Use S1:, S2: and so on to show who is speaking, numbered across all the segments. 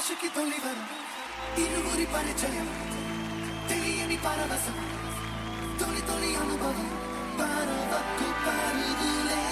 S1: ఆశకి తొలివరం ఇరువురి పరిచయం తెలియని పరవశం తొలి తొలి అనుభవం పరవకు పరుగులే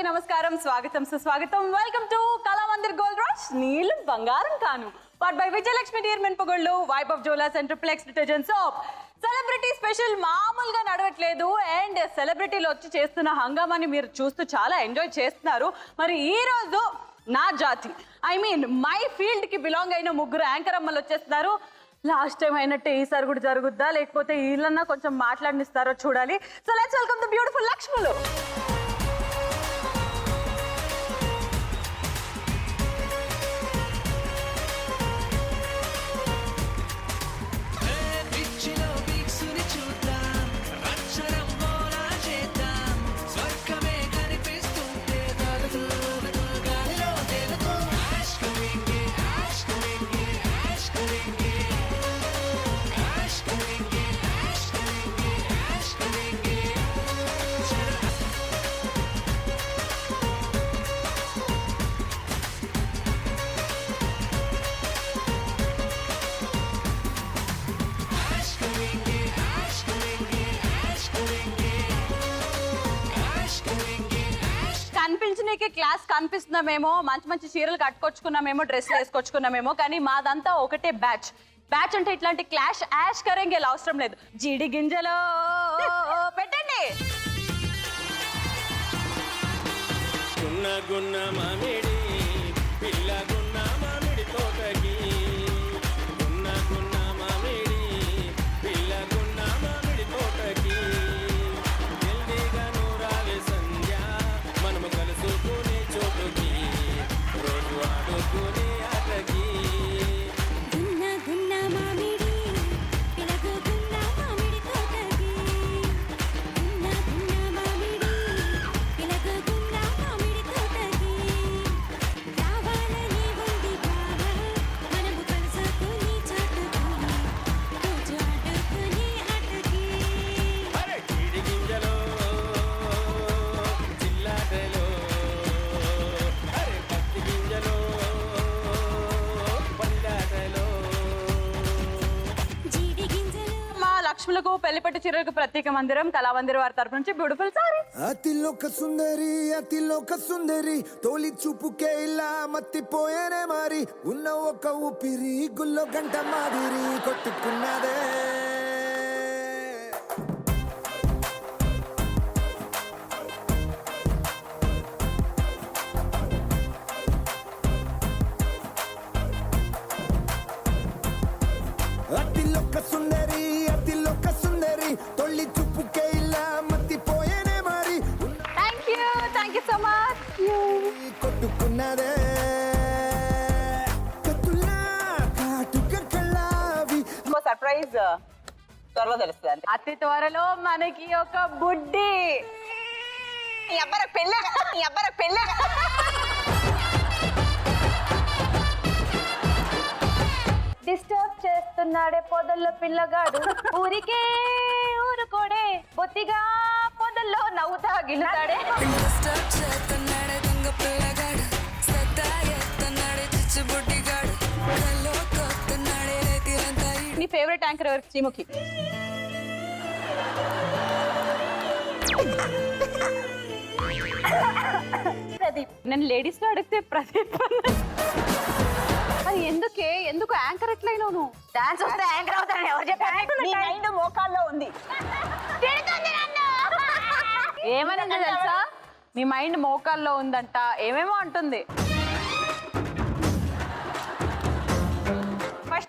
S2: నమస్కారం స్వాగతం సుస్వాగతం welcome to Kalamandir gold rush నీళ్ళు బంగారం కాను బట్ బై విజయలక్ష్మి డీర్ మెన్పగొళ్ళు వైప్ ఆఫ్ జోలా సెంట్రప్లెక్స్ డిటర్జెంట్ సోప్ సెలబ్రిటీ స్పెషల్ మామూలుగా నడవట్లేదు అండ్ సెలబ్రిటీలు వచ్చి చేస్తున్న హంగామాని మీరు చూస్తూ చాలా ఎంజాయ్ చేస్తున్నారు. మరి ఈ రోజు నా జాతి మై ఫీల్డ్ కి బిలాంగ్ అయిన ముగ్గురు యాంకర్ అమ్మలు వచ్చేస్తున్నారు. లాస్ట్ టైం అయినట్టే ఈసారి కూడా జరుగుద్దా లేకపోతే వీళ్ళన్నా కొంచెం మాట్లాడినిస్తారో చూడాలి. So let's welcome the beautiful లక్ష్ములు. కనిపించనీకి క్లాస్ కనిపిస్తున్నామేమో, మంచి మంచి చీరలు కట్టుకొచ్చుకున్నామేమో, డ్రెస్లు వేసుకొచ్చుకున్నామేమో, కానీ మాదంతా ఒకటే బ్యాచ్. బ్యాచ్ అంటే ఇట్లాంటి క్లాష్ యాష్ కరెంగేలా అవసరం లేదు. జీడి గింజలో పెట్టండి. లక్ష్ములకు పెళ్లిపట్టు చీరలకు ప్రత్యేక మందిరం కళామందిర్ వారి తరపు నుంచి బ్యూటిఫుల్ సారీ.
S1: అతిలోక సుందరి తోలి చూపుకే ఇలా మత్తిపోయేనే మారి ఉన్న ఒక ఊపిరి గుల్లో గంట మాదిరి కొట్టుకున్నదే. అతిలోక సుందరి తొలి చూపుకే ఇలా మత్తిపోయేనే మారి
S2: థ్యాంక్ యూ సో మచ్.
S1: కొట్టుకున్నదే
S2: ఇంకో సర్ప్రైజ్ త్వరలో తెలుస్తుంది. అతి త్వరలో మనకి ఒక బుడ్డి పెళ్ళ డిస్టర్బ్ చేస్తున్నాడే పొదల్లో పిల్లగాడు, ఊరికే ఊరుకోడే బొత్తిగా పొదల్లో నవ్వుతా గిల్లుతాడే.
S3: డిస్టర్బ్ చేస్తున్నాడే దొంగ పిల్లగాడు, సత్తా ఎత్తున్నాడే చిచ్చు బుడ్డిగాడు, కొడుతున్నాడే రేతిరంతా.
S2: నీ ఫేవరెట్ యాంకర్ ఎవరికి? శ్రీముఖి. ప్రదీప్. నేను లేడీస్ లో అడిగితే ప్రదీప్. అది ఎందుకు యాంకర్ ఎట్లయినావు నువ్వు?
S4: డాన్స్ వస్తే యాంకర్ అవుతాను ఎవరు చెప్పారు? నీ మైండ్ మోకాల్లో ఉంది.
S2: ఏమని తెలుసా? నీ మైండ్ మోకాల్లో ఉందంట, ఏమేమో అంటుంది.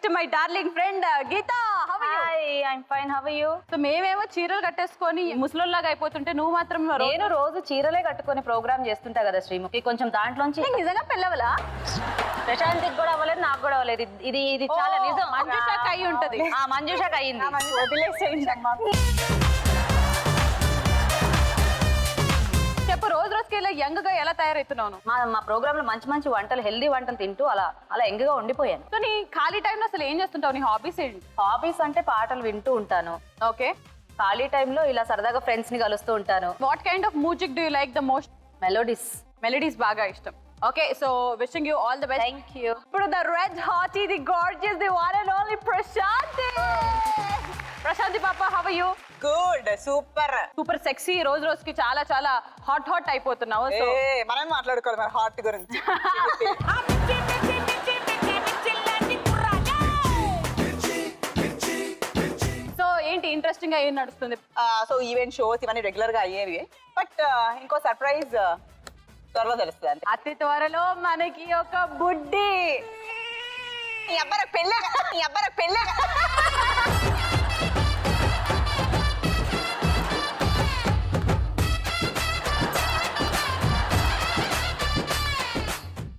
S2: To my darling friend Geetha. How are you?
S4: Hi, I'm fine. How are you?
S2: So మేమేమో చీరలు కట్టేసుకొని ముసలోళ్ళలాగా అయిపోతుంటే నువ్వు మాత్రం
S4: నేను రోజు చీరలే కట్టుకొని ప్రోగ్రామ్ చేస్తుంటా కదా శ్రీముఖి. కొంచెం దాంట్లోంచి
S2: నీకు నిజంగా పెళ్ళవలా?
S4: ప్రశాంతికి కూడా అవ్వలేదు, నాకు కూడా అవ్వలేదు. ఇది ఇది చాలా నిజం.
S2: మంజుషాకి అయి ఉంటది.
S4: మంజుషాకి అయ్యింది.
S2: వదిలేసేయండి అమ్మా. చెప్పు, రోజు రోజుకి ఇలా యంగ్ గా ఎలా తయారవుతున్నావు?
S4: మా ప్రోగ్రామ్ లో మంచి మంచి వంటలు, హెల్దీ వంటలు తింటూ అలా అలా ఎంగగా ఉండిపోయాను.
S2: సో నీ ఖాళీ టైంలో అసలు ఏం చేస్తుంటావు? నీ హాబీస్ ఏంటి?
S4: హాబీస్ అంటే పాటలు వింటూ ఉంటాను.
S2: ఓకే.
S4: ఖాళీ టైంలో ఇలా సరదాగా ఫ్రెండ్స్ ని కలుస్తూ ఉంటాను.
S2: What kind of music do you like the most?
S4: Melodies.
S2: Melodies బాగా ఇష్టం. Okay, so wishing you all the best.
S4: Thank you.
S2: ఇప్పుడు the red hottie, the gorgeous, the one and only Prashanti. Prashanti పాప, how are you?
S5: Good, super.
S2: Super sexy. రోజు రోజుకి చాలా చాలా hot అయిపోతున్నావు. So
S5: మనం మాట్లాడుకోవాలి మరి హాట్ గురించి.
S2: సో ఏంటి ఇంట్రెస్టింగ్ గా ఏం నడుస్తుంది?
S5: సో ఈవెంట్ షోస్ ఇవన్నీ రెగ్యులర్ గా అయ్యేవి, బట్ ఇంకో సర్ప్రైజ్ త్వరలో తెలుస్తుంది అంతే.
S2: అతి త్వరలో మనకి ఒక బుడ్డి.
S5: నీ అబ్బాయి పెళ్ళే.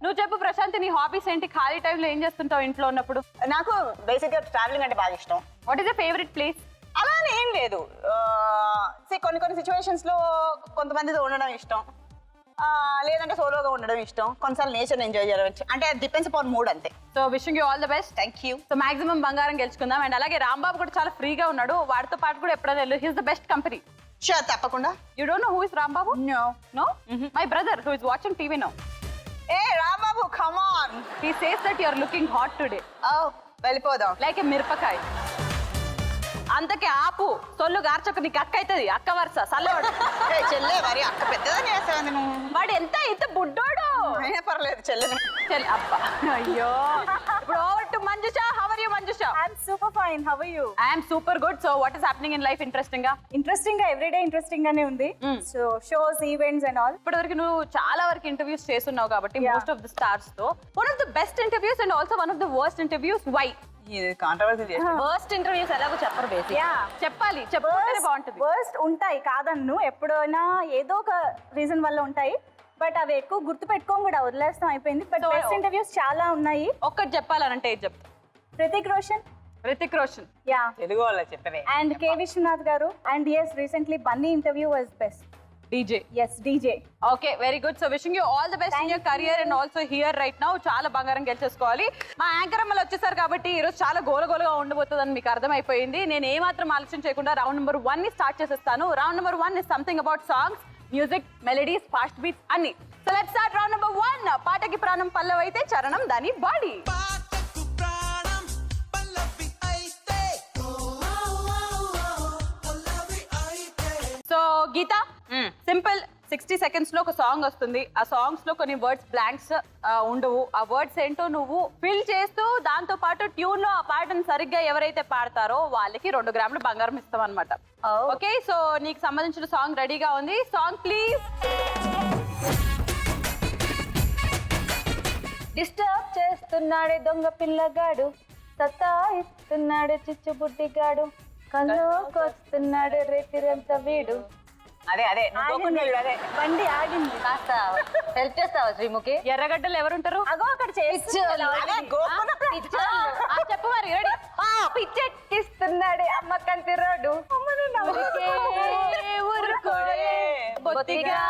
S2: నువ్వు చెప్పు ప్రశాంతి, నీ హాబీస్ ఏంటి? ఖాళీ టైంలో ఏం చేస్తుంటావు ఇంట్లో ఉన్నప్పుడు?
S5: నాకు బేసిక్ గా ట్రావెలింగ్ అంటే బాగా ఇష్టం.
S2: What is the favourite place?
S5: అలానే ఏం లేదు. కొన్ని సిచ్యువేషన్స్ లో కొంతమందితో ఉండడం ఇష్టం, లేదంటే సోలోగా ఉండడం ఇష్టం. కొన్నిసార్లు నేచర్ ఎంజాయ్ చేయడం, అంటే డిపెండ్స్ అపాన్ మూడ్ అంతే.
S2: So wishing you all the best.
S5: Thank you.
S2: So maximum బంగారం గెలుచుకుందాం. అండ్ అలాగే రాంబాబు కూడా చాలా ఫ్రీగా ఉన్నాడు, వాడితో పాటు కూడా ఎప్పుడైనా వెళ్ళు. He's the best company.
S5: Sure, తప్పకుండా.
S2: You don't know who is Rambabu?
S5: No.
S2: My brother who is watching TV now.
S5: ఏ Rambabu, come on.
S2: He says that you are looking hot today.
S5: వెళ్ళిపోదాం.
S2: Like a మిరపకాయ. అంతకే ఆపు, సొల్లు గార్చకు, నీకు అక్క అవుతుంది, అక్క వరుస సల్లవాడు.
S5: చెల్లె మరి అక్క పెద్దదని చేసాను నువ్వు.
S2: వాడు ఎంత బుడ్డోడు.
S5: అయినా పర్లేదు, చెల్లెని.
S2: అబ్బా అయ్యో. ఇప్పుడు over to Manjusha. How are you Manjusha?
S6: I'm super fine. How are you?
S2: I am super good. So what is happening in life interesting గా?
S6: Interesting గా everyday interesting గానే ఉంది. So shows, events and all.
S2: ఇప్పటి వరకు నువ్వు చాలా వరకు ఇంటర్వ్యూస్ చేస్తున్నావు కాబట్టి
S6: Yeah.
S2: Most of the stars తో one of the best interviews and also one of the worst interviews. Why?
S5: ఇది కాంట్రవర్సీ చేసి
S4: ఫస్ట్ ఇంటర్వ్యూస్ ఎలాగో చెప్పరు బేసిక్.
S6: Yeah.
S2: చెప్పాలి, చెప్పుకుంటేనే బాగుంటుంది.
S6: Worst ఉంటాయి కాదన్ను, ఎప్పుడైనా ఏదో ఒక రీజన్ వల్ల ఉంటాయి. బట్ అవి ఎక్కువ గుర్తు పెట్టుకోం కూడా వదిలేస్తాం, అయిపోయింది. బట్
S2: So-
S6: బెస్ట్ ఇంటర్వ్యూస్ చాలా ఉన్నాయి.
S2: ఒక్కటి చెప్పాలనంటే ఏది చెప్తా?
S6: రితిక్ రోషన్. యా.
S5: తెలుగు వాళ్ళ చెప్పవే.
S6: అండ్ కే విశ్వనాథ్ గారు. And yes, recently Bunny interview was best.
S2: DJ.
S6: yes, DJ.
S2: Okay, very good. So wishing you all the best in your career and also here right now. చాలా బంగారం గెలిచేసుకోవాలి. మా యాంకర్ అమ్మలు వచ్చేసారు కాబట్టి ఈరోజు చాలా గోలగోలుగా ఉండబోతుందని మీకు అర్థమైపోయింది. నేను ఏమాత్రం ఆలోచన చేయకుండా రౌండ్ నెంబర్ 1 ని స్టార్ట్ చేసేస్తాను. Round number 1 is something about songs, music, melodies, fast beats అన్ని. So let's start round number 1. పాటకి ప్రాణం పల్లవి అయితే చరణం దాని body. So Geetha, simple 60 seconds లో ఒక సాంగ్ వస్తుంది. ఆ సాంగ్స్ లో కొన్ని వర్డ్స్ బ్లాంక్స్ ఉండవు. ఆ వర్డ్స్ ఏంటో నువ్వు ఫిల్ చేస్తూ దాంతో పాటు ట్యూన్ లో ఆ పాటను సరిగ్గా ఎవరైతే పాడతారో వాళ్ళకి 2 గ్రాములు బంగారం ఇస్తాం అనమాట. ఓకే, సో నీకు సంబంధించిన సాంగ్ రెడీగా ఉంది. Song please.
S4: డిస్టర్బ్ చేస్తున్నాడే దొంగ పిల్లగాడు, సతాయిస్తున్నాడే చిచ్చు బుడ్డిగాడు, కలోకొస్తున్నాడే రేతిరంత వీడు.
S5: అదే అదే
S6: బండి ఆగింది.
S4: కాస్త హెల్ప్ చేస్తావా శ్రీముఖి?
S2: ఎర్రగడ్డలు ఎవరుంటారు?
S6: అగో అక్కడ చేసి
S2: చెప్పు మరి. రెడీ?
S4: పిచ్చెక్కిస్తున్నాడే అమ్మ కంటి రోడ్డు,
S2: బొత్తిగా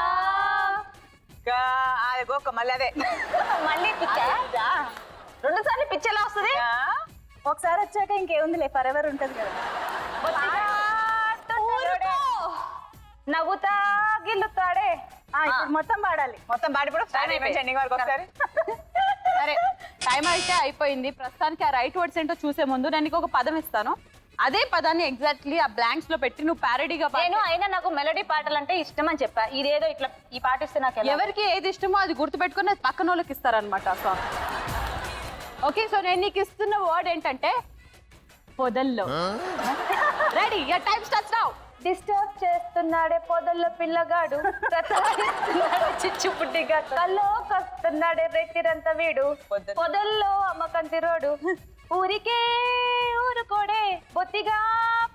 S5: గోక మళ్ళీ అదే
S4: మళ్ళీ పిచ్చ 2 సార్లు పిచ్చి ఎలా వస్తుంది?
S6: ఒకసారి వచ్చాక ఇంకేముందిలే, ఫర్ ఎవర్ ఉంటది కదా.
S4: నవ్వుతా గిల్లుతాడే.
S6: ఇప్పుడు మొత్తం పాడాలి.
S5: మొత్తం పాడిపోవడం స్టార్ట్ అయిపోయింది. ఎండింగ్ వరకు ఒకసారి.
S2: సరే, టైం అయితే అయిపోయింది. ప్రస్తుతానికి ఆ రైట్ వర్డ్స్ ఏంటో చూసే ముందు నేను నీకు ఒక పదం ఇస్తాను. అదే పదాన్ని ఎగ్జాక్ట్లీ ఆ బ్లాంక్స్ లో పెట్టి నువ్వు ప్యారడీగా
S4: నేను అయినా నాకు మెలడీ పాటలు అంటే ఇష్టం అని చెప్పా. ఇదేదో ఇట్లా ఈ పాట ఇస్తే నాకు
S2: ఎవరికి ఏది ఇష్టమో అది గుర్తుపెట్టుకుని అది పక్కన వాళ్ళకి ఇస్తారనమాట ఆ సాంగ్. ఓకే, సో నేను నీకు ఇస్తున్న వర్డ్ ఏంటంటే పొదల్లో. Ready? Your time starts now.
S4: Disturb చేస్తున్నాడే పొదల్లో పిల్లగాడు, చిచ్చు పుట్టిగా కల్లోకొస్తున్నాడే రెత్తిరంత వీడు, పొదల్లో అమ్మ కంటి రోడ్డు, ఊరికే ఊరుకోడే బొత్తిగా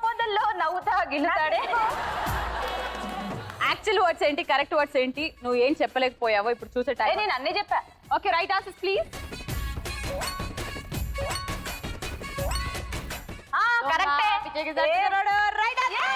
S4: పొదల్లో నవ్వుతా గిల్లుతాడే.
S2: యాక్చువల్ వర్డ్స్ ఏంటి, కరెక్ట్ వర్డ్స్ ఏంటి, నువ్వు ఏం చెప్పలేకపోయావో ఇప్పుడు చూసే టైం.
S4: నేను అన్నీ చెప్పా.
S2: Okay, right answers please.
S4: కరెక్టే.
S2: Right answer.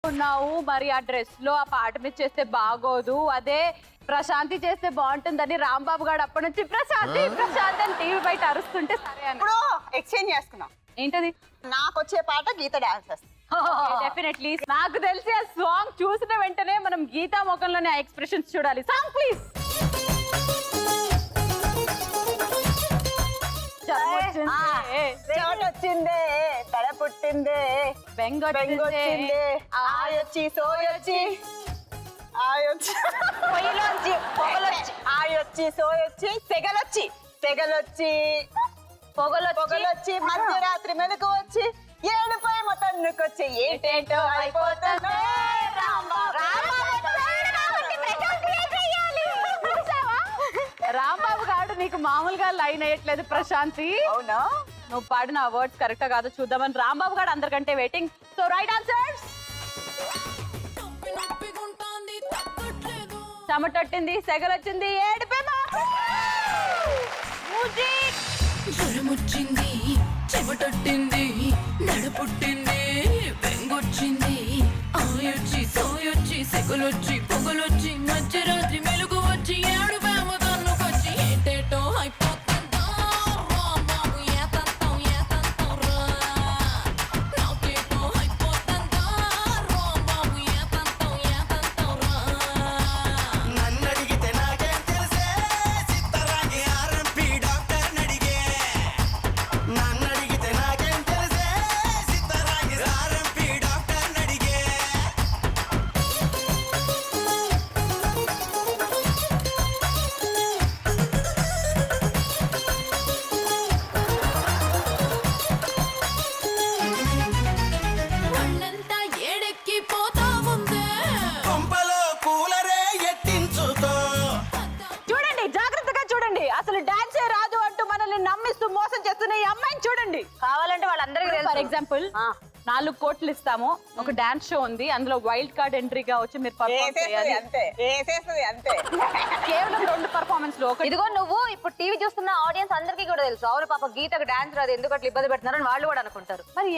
S2: ఉన్నావు మరి ఆ డ్రెస్ లో ఆ పాట మీద చేస్తే బాగోదు, అదే ప్రశాంతి చేస్తే బాగుంటుందని రాంబాబు గారు అప్పటి నుంచి ప్రశాంతి ప్రశాంతి అని టీవీ బయట అరుస్తుంటే సరే అని.
S5: ఇప్పుడు ఎక్స్చేంజ్ చేసుకున్నాం.
S2: ఏంటది?
S5: నాకు వచ్చే పాట గీత డాన్స్ చేస్తుంది.
S2: డెఫినెట్లీ నాకు తెలిసి ఆ సాంగ్ చూసిన వెంటనే మనం గీతా ముఖంలోనే ఆ ఎక్స్ప్రెషన్స్ చూడాలి. Song please.
S5: వచ్చిందే తల పుట్టిందే బెంగొచ్చిందే ఆయొచ్చి సోయొచ్చి పొయ్యిలోంచి పొగలొచ్చి ఆయొచ్చి సోయొచ్చి తెగలొచ్చి పొగలొచ్చి మధ్యరాత్రి మెలకు వచ్చి ఏడుపై మొత్తానికొచ్చి ఏంటేంటో అయిపోతాను.
S2: రాంబాబు గారు నీకు మామూలుగా లైన్ అయ్యట్లేదు ప్రశాంతి.
S5: అవునా?
S2: నువ్వు పాడిన వర్డ్స్ కరెక్టా కాదో చూద్దామని రాంబాబు గారు అందరికంటే వెయిటింగ్. So right answers. చెమటొట్టింది, సెగలొచ్చింది, ఏడిపేమా.
S3: జ్వరమొచ్చింది, చెమటొట్టింది, నడుపుట్టింది, బెంగొచ్చింది, ఆయొచ్చి సోయొచ్చి సెగలొచ్చి పొగలొచ్చి మధ్యరాత్రి మెలుగు వచ్చి ఏడు వేమ తన్నుకొచ్చి ఏంటేటో అయిపోతుందా రాంబాబు ఏతంతం రా నాకేటో అయిపోతుందా రాంబాబు ఏతంతం రా.
S7: నన్నడిగితే నాకేం తెలిసే సిద్ధరాగి ఆర్ఎంపీ డాక్టర్ నడిగే. నన్నడిగితే నాకేం తెలిసే సిద్ధరాగి ఆర్ఎంపీ డాక్టర్ నడిగే.
S3: ఒళ్ళంతా ఏడెక్కి పోతా ఉందే
S7: కొంపలో కూలరే ఎట్టించుకో.
S2: చూడండి, జాగ్రత్తగా చూడండి. అసలు డాన్సే రాదు అంటూ మనల్ని నమ్మిస్తూ మోసం చేస్తున్న ఈ అమ్మాయిని చూడండి.
S4: కావాలంటే వాళ్ళందరికీ
S2: ఫర్ ఎగ్జాంపుల్ 4 కోట్లు ఇస్తాము, ఒక డాన్స్ షో ఉంది, అందులో వైల్డ్ కార్డ్ ఎంట్రీగా వచ్చి మీరు పర్ఫార్మ్ చేయాలి.
S5: వేసేస్తుంది అంతే.
S2: కేవలం 2 పర్ఫార్మెన్స్ లో ఒకటి.
S4: ఇదిగో నువ్వు ఇప్పుడు టీవీ చూస్తున్న ఆడియన్స్ అందరికీ కూడా తెలుసు, అవును పాప గీతకు డాన్స్ రాదు ఎందుకు అట్లా ఇబ్బంది పెడుతున్నారని వాళ్ళు కూడా అనుకుంటారు.
S2: మరి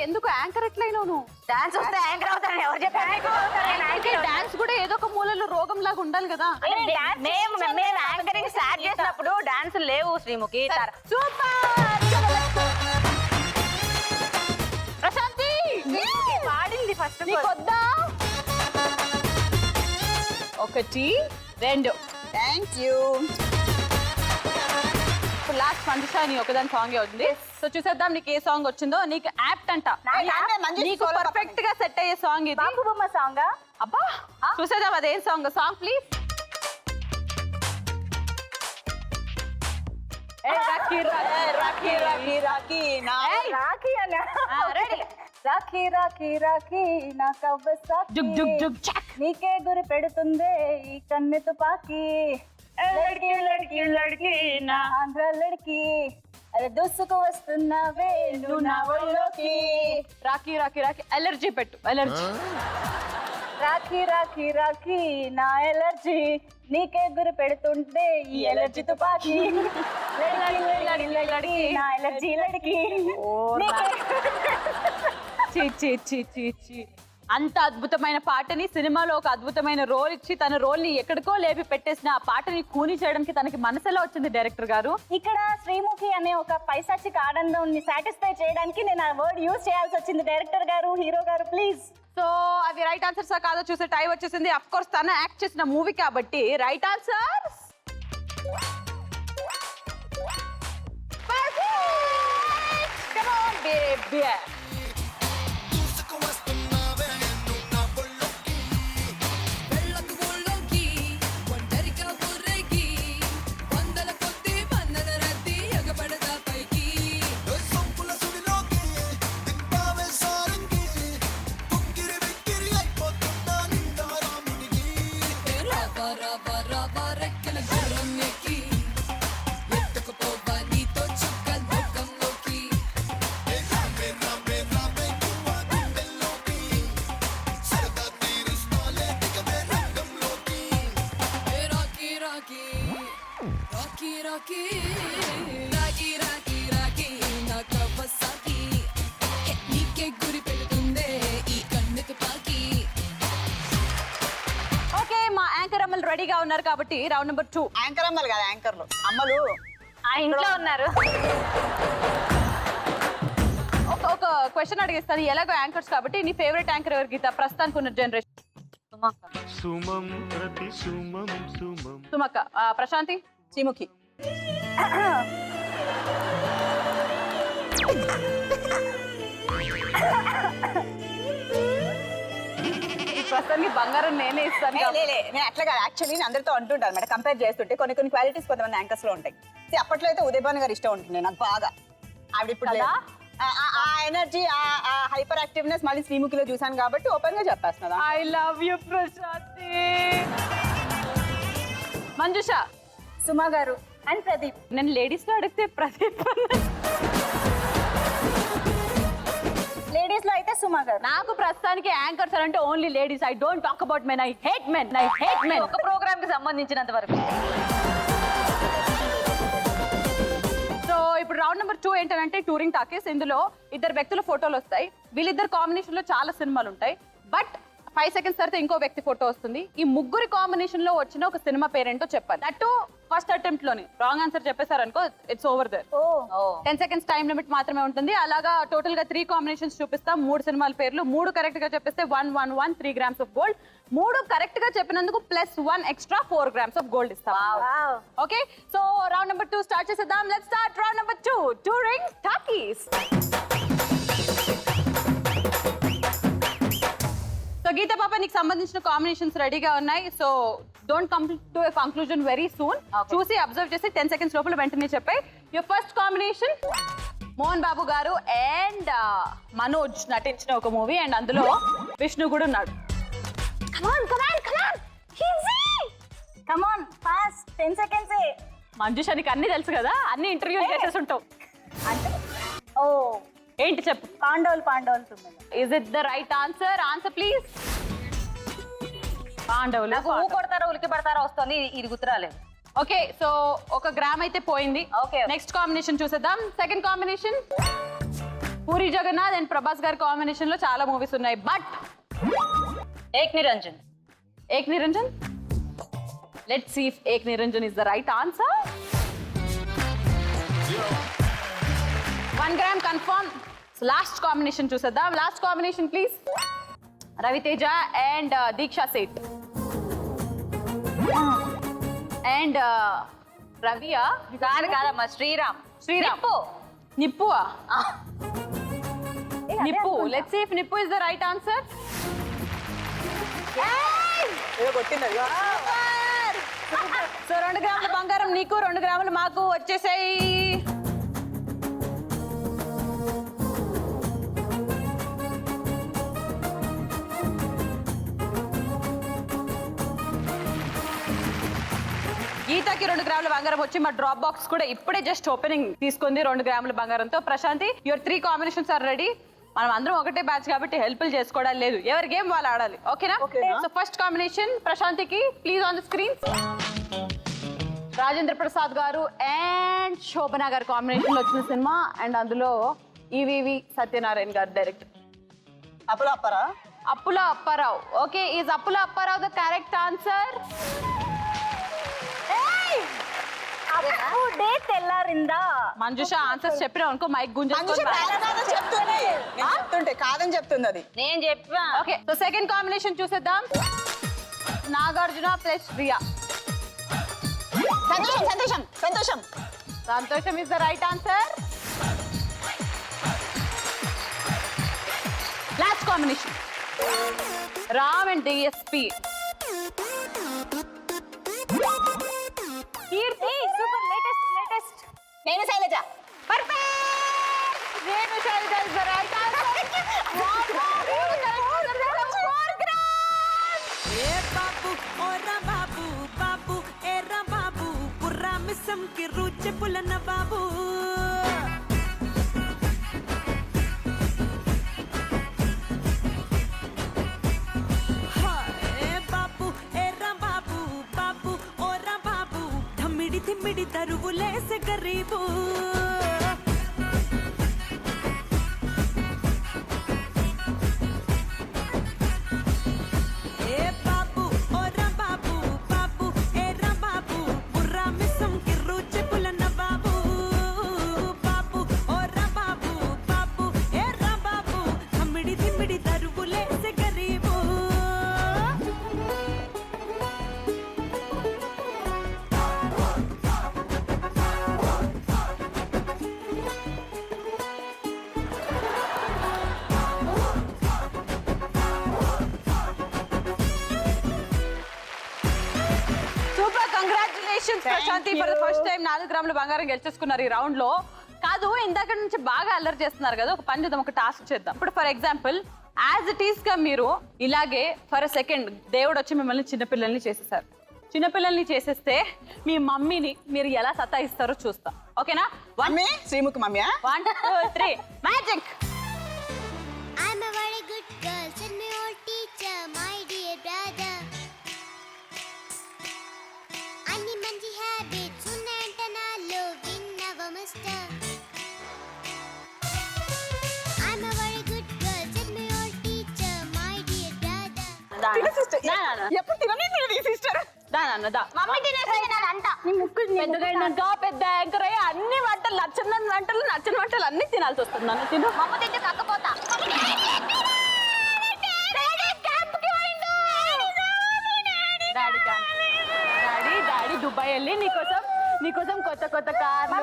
S2: ఎందుకు యాంకర్ ఎట్లయినావు నువ్వు?
S4: డాన్స్ వస్తే యాంకర్ అవుతారని ఎవరు చెప్పారు?
S2: డాన్స్ కూడా ఏదో ఒక మూలలో రోగం లాగా ఉండాలి కదా.
S4: మేము యాంకరింగ్ స్టార్ట్ చేసినప్పుడు డాన్స్ లేవు శ్రీముఖి.
S2: ప్రశాంతి
S4: పాడింది ఫస్ట్
S2: నీకొద్దా? 1 2
S5: thank you.
S2: ఇప్పుడు లాస్ట్ మంజుషా నీ ఒకదాని సాంగ్ అవుతుంది. సో చూసేద్దాం నీకు ఏ సాంగ్ వచ్చిందో. నీకు యాప్ట్ అంట, నీకు పర్ఫెక్ట్ గా సెట్ అయ్యే సాంగ్ ఇది.
S6: బాబు బొమ్మ సాంగా?
S2: అబ్బా చూసేద్దాం అదేం song. Song please.
S5: Rakhi Rakhi Rakhi Rakhi నా
S6: రాఖీ అన్న.
S2: రెడీ.
S6: రాఖీ రాఖీ రాఖీ నా కవ్వసాకి
S2: జుగ్ జుగ్ జుగ్ చక్.
S6: నీకే గురి పెడుతుందే ఈ కన్నె తుపాకి. లడ్కి లడ్కి లడ్కి నా ఆంధ్ర లడ్కి, అరే దూసుకు వస్తున్నావే నువ్వు నా ఒళ్ళోకి.
S2: రాఖీ రాఖీ రాఖీ ఎలర్జీ పెట్టు, ఎలర్జీ.
S6: రాఖీ రాఖీ రాఖీ నా ఎలర్జీ, నీకే గురి పెడుతుంటే ఈ ఎలర్జీ తుపాకి. లడ్కి లడ్కి లడ్కి నా ఎలర్జీ లడ్కి.
S2: చీ చీ చీ చీ చీ. అంత అద్భుతమైన పాటని సినిమాలో ఒక అద్భుతమైన రోల్ ఇచ్చి తన రోల్ ని ఎక్కడికో లేపి పెట్టేసిన ఆ పాటని కూని చేయడానికి తనకి మనసులో వచ్చింది డైరెక్టర్ గారు.
S6: ఇక్కడ శ్రీముఖి అనే ఒక పైశాచిక ఆనందాన్ని సాటిస్ఫై చేయడానికి నేను ఆ వర్డ్ యూజ్ చేయాల్సి వచ్చింది. డైరెక్టర్ గారు, హీరో గారు, ప్లీజ్.
S2: సో అది రైట్ ఆన్సర్ సా కాదో చూసే టైం వచ్చేసింది. అఫ్ కోర్స్ తన యాక్ట్ చేసిన మూవీ కాబట్టి right answer Come on, baby.
S3: వెళ్ళకు ఊళ్ళోకి ఒంటరిగా ఊరేగి వందల కొద్ది వందల రద్దీ ఎగబడదా పైకి
S7: సొంపుల సుడిలోకి దింపావే సారంగి కుక్కిరి బిక్కిరి అయిపోతున్నా నిండా రాముడికి
S3: రావా రావా రావా రెక్కల గుర్రం ఎక్కి ఎత్తుకుపోవా నీతో చుక్క లోకంలోకి
S7: రావే రావే రావే కువ్వా గుండెల్లోకి సరదా తీరుస్తాలే దిగవే రంగంలోకి
S3: Rocky Rocky Rocky Rocky Rocky Rocky Rocky నా కవ్వసాకి నీకే గురి పెడుతుందే ఈ కన్ను తుపాకి
S2: ఓకే, మా యాంకర్ అమ్మలు రెడీగా ఉన్నారు కాబట్టి రౌండ్ నెంబర్ 2.
S5: యాంకర్ అమ్మలు కదా, యాంకర్లు అమ్మలు.
S4: ఆ ఇంట్లో ఉన్నారు.
S2: ఒక క్వశ్చన్ అడిగిస్తాను. ఎలాగో యాంకర్స్ కాబట్టి నీ ఫేవరెట్ యాంకర్ ఎవరు గీత ప్రస్తుతానికి ఉన్న జనరేషన్?
S8: సుమం ప్రతి సుమం సుమం
S2: సుమక్క. ప్రశాంతి?
S5: శ్రీముఖి.
S2: ప్రస్తుతానికి బంగారం నేనే ఇస్తాను
S5: లే నేను అట్లా కాదు, యాక్చువల్లీ నేను అందరితో అంటుంటాను అనమాట, కంపేర్ చేస్తుంటే కొన్ని కొన్ని క్వాలిటీస్ కొంతమంది యాంకర్స్ లో ఉంటాయి. See, అప్పట్లో అయితే ఉదయ్ భాను గారు ఇష్టం ఉంటుంది నాకు బాగా. ఆవిడ ఇప్పుడు
S2: కదా?
S5: ఆ ఎనర్జీ, ఆ హైపర్ యాక్టివ్నెస్ మళ్ళీ శ్రీముఖిలో చూసాను కాబట్టి ఓపెన్ గా చెప్పేస్తున్నా.
S2: I love you Prashanthi. Manjusha?
S6: Suma garu and Pradeep.
S2: నేను లేడీస్ లో అడిగితే ప్రదీప్
S6: లేడీస్ లో అయితే సుమా గారు.
S2: నాకు ప్రస్తుతానికి యాంకర్స్ అంటే only ladies. I don't talk about men. I hate men.
S4: ఒక ప్రోగ్రామ్ కి సంబంధించినంత వరకు.
S2: సో ఇప్పుడు రౌండ్ నెంబర్ 2 ఏంటంటే టూరింగ్ టాకీస్. ఇందులో ఇద్దరు వ్యక్తుల ఫోటోలు వస్తాయి. వీళ్ళిద్దరు కాంబినేషన్ లో చాలా సినిమాలు ఉంటాయి. బట్ 5 సెకండ్స్ తర్వాత ఇంకో వ్యక్తి ఫోటో వస్తుంది. ఈ ముగ్గురి కాంబినేషన్ లో వచ్చిన ఒక సినిమా పేరేంటో చెప్పాలి. దట్ ఫస్ట్ అటెంప్ట్ లోనే రాంగ్ ఆన్సర్ చెప్పేశారనుకో it's over there. 10 seconds time limit మాత్రమే ఉంటుంది. అలాగా టోటల్ గా 3 కాంబినేషన్స్ చూపిస్తాం. 3 సినిమాల పేర్లు. 3 కరెక్ట్ గా చెప్పేస్తే 3 grams of gold. 3 కరెక్ట్ గా చెప్పినందుకు +1 ఎక్స్ట్రా 4 grams of gold ఇస్తాం. Okay, so round number 2 start చేసేద్దాం. Let's start round number 2, touring talkies. So Geetha పాప, నీకు సంబంధించిన కాంబినేషన్స్ రెడీగా ఉన్నాయి. So don't come to a conclusion very soon. చూసి అబ్జర్వ్ చేసి 10 సెకండ్స్ లోపల వెంటనే చెప్పాయి. Your first combination Mohan Babu garu and Manoj నటించిన ఒక మూవీ, అండ్ అందులో విష్ణు కూడా ఉన్నాడు.
S6: Come on fast, 10 seconds.
S2: Manjusha, నీకు అన్ని తెలుసు కదా, అన్ని ఇంటర్వ్యూ చేసేసి ఉంటావు.
S6: అంటే ఓ
S2: ఏంటి చెప్పు.
S6: పాండవులు తుమ్మెద.
S2: Is it the right answer? Answer please. పాండవులు.
S4: నాకు ఊ కొడతారో ఉలికి పడతారో వస్తుంది, ఇది గుర్తురాలేదు.
S2: ఓకే, సో 1 గ్రామ్ అయితే పోయింది.
S4: Okay.
S2: నెక్స్ట్ కాంబినేషన్ చూసేద్దాం. Second combination Puri Jagannadh and Prabhas గారి కాంబినేషన్ లో చాలా మూవీస్ ఉన్నాయి. But
S4: Ek Niranjan.
S2: Ek Niranjan. Let's see if Ek Niranjan is the right answer. 1 gram confirm. Last combination చూసేద్దాం. Last combination please. Raviteja and Diksha Seth and రవియా
S4: కాదమ్మా, శ్రీరామ్.
S2: నిప్పువా? Nippu. Let's see if Nippu is the right answer.
S5: ఏదో కొట్టింది.
S2: సో 2 గ్రాముల బంగారం నీకు, 2 గ్రాములు మాకు వచ్చేసాయి. గీతకి 2 గ్రాముల బంగారం వచ్చి మా డ్రాప్ బాక్స్ కూడా ఇప్పుడే జస్ట్ ఓపెనింగ్ తీసుకుంది 2 గ్రాముల బంగారంతో. Prashanthi, your 3 combinations are ready. మనం అందరం ఒకటే బ్యాచ్ కాబట్టి హెల్ప్లు చేసుకోవడం లేదు. ఎవరి గేమ్ వాళ్ళు ఆడాలి. ఓకేనా? సో ఫస్ట్ కాంబినేషన్ ప్రశాంతికి, please on the screen. Rajendra Prasad garu and శోభన గారు కాంబినేషన్ లో వచ్చిన సినిమా, అండ్ అందులో ఈవీవి సత్యనారాయణ గారు డైరెక్టర్.
S5: అప్పుడు అప్పరా
S2: అప్పుల అప్పారావు. ఓకే, ఈజ్ అప్పుల అప్పారావు ద కరెక్ట్ ఆన్సర్?
S6: అప్పుడే తెల్లారిందా?
S2: మంజుష ఆన్సర్స్ చెప్పినా అనుకో మైక్
S5: మంజుష కాదని చెప్తుంది. నేను చెప్తుంటే కాదని చెప్తుంది అది.
S4: నేను చెప్పా.
S2: ఓకే, సో సెకండ్ కాంబినేషన్ చూసేద్దాం. Nagarjuna plus Riya.
S5: Santosham Santosham Santosham
S2: Santosham is the right answer. Last combination Ram and DSP.
S6: Keerthi super latest
S5: Nenu Sailaja.
S2: Perfect. Renu Sailaja is the right answer.
S3: ఏ బాబు ఓరా బాబు బాబు ఏరా బాబు పుర్రా మిస్సం కి రుచి పులన బాబు. ఏ బాబు ఏరా బాబు బాబు ఓరా బాబు ధమ్మిడి ధిమ్మిడి తరువులేసే గరీబు. ఏ బాబు ఓరా బాబు బాబు ఏరా బాబు పుర్రా మిస్సం కి రుచి పులన బాబు. బాబు ఓరా బాబు బాబు ఏరా బాబు ధమ్మిడి ధిమ్మిడి తరువులేసే గరీబు.
S2: Super, congratulations Prashanthi. For the first time 4 గ్రాముల బంగారం గెలిచేసుకున్నారు ఈ రౌండ్ లో. కాదు, ఇందాక నుంచి బాగా అల్లరి చేస్తున్నారు కదా, ఒక పని చేద్దాం, ఒక టాస్క్ చేద్దాం. ఇప్పుడు for example as it is గా మీరు ఇలాగే ఫర్ అ సెకండ్ దేవుడు వచ్చి మిమ్మల్ని చిన్నపిల్లల్ని చేసేసారు. చిన్నపిల్లల్ని చేసేస్తే మీ మమ్మీని మీరు ఎలా సతాయిస్తారో చూస్తాం. ఓకేనా?
S5: Mummy Sreemukhi mummy.
S2: 1 2 3 magic.
S9: I'm a very good girl, said my old teacher, my dear brother. Anni manji habits, unnanta nallo vinnava mister. I'm a very good girl, said my old teacher, my dear brother.
S5: ఎప్పుడు తినని తినది sister.
S4: Mummy తినేసి అంట.
S2: నీ ముక్కు పెద్దగా పెద్ద anchor అయ్యి అన్ని వంటలు నచ్చని వంటలు అన్ని తినాల్సి వస్తుంది. నన్ను తిను.
S4: మమ్మ తింటే తక్కపోతా.
S2: డాడీ దుబాయ్ వెళ్ళి నీకోసం కొత్త కార్లు,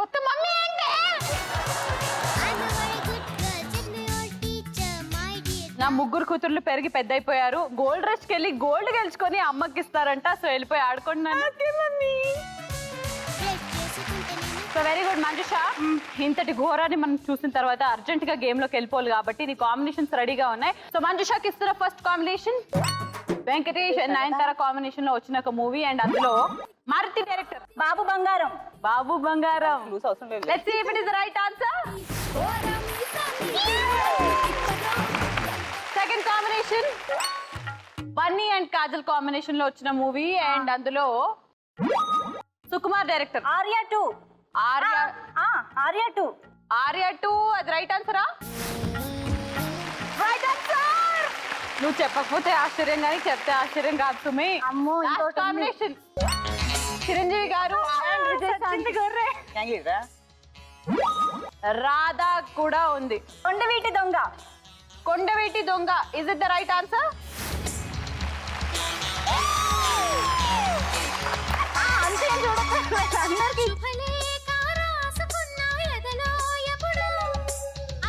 S2: కొత్త మమ్మీ అంటే
S9: I'm a very good girl, said my old teacher, my dear
S2: నా ముగ్గురు కూతుర్లు పెరిగి పెద్ద అయిపోయారు. గోల్డ్ రష్ కి వెళ్ళి గోల్డ్ గెలుచుకొని అమ్మకి ఇస్తారంట. సో వెళ్ళిపోయి ఆడుకుంటున్నాను.
S9: bread చేసుకుంటే నేను
S2: సో వెరీ గుడ్ మంజుష. ఇంతటి ఘోరాన్ని మనం చూసిన తర్వాత అర్జెంట్ గా గేమ్ లోకి వెళ్ళిపోవాలి కాబట్టి నీ కాంబినేషన్స్ రెడీగా ఉన్నాయి. సో మంజుషకి ఇస్తున్న first combination Venkatesh and Nayanthara combination లో వచ్చిన ఒక మూవీ, అండ్ అందులో మారుతి డైరెక్టర్
S6: బాబు బంగారం.
S5: అవసరం లేదు.
S2: Let's see if it is the right answer. Second combination Bunny and Kajal combination లో వచ్చిన మూవీ, అండ్ అందులో సుకుమార్ డైరెక్టర్.
S6: ఆర్యా 2.
S2: ఆర్యా 2 అది రైట్ ఆన్సరా? Right answer. నువ్వు చెప్పకపోతే ఆశ్చర్యం, కానీ చెప్తే ఆశ్చర్యం కాదు సుమి.
S6: అమ్మో, ఇంకోటి ఉంది.
S2: కాంబినేషన్ చిరంజీవి గారు and విజయశాంతి గొర్రె.
S5: యాంగిరా
S2: రాధా కూడా ఉంది. Kondaveeti Donga is it the right answer?
S9: శుభలేఖ రాసుకున్నావు ఎదలో ఎప్పుడు,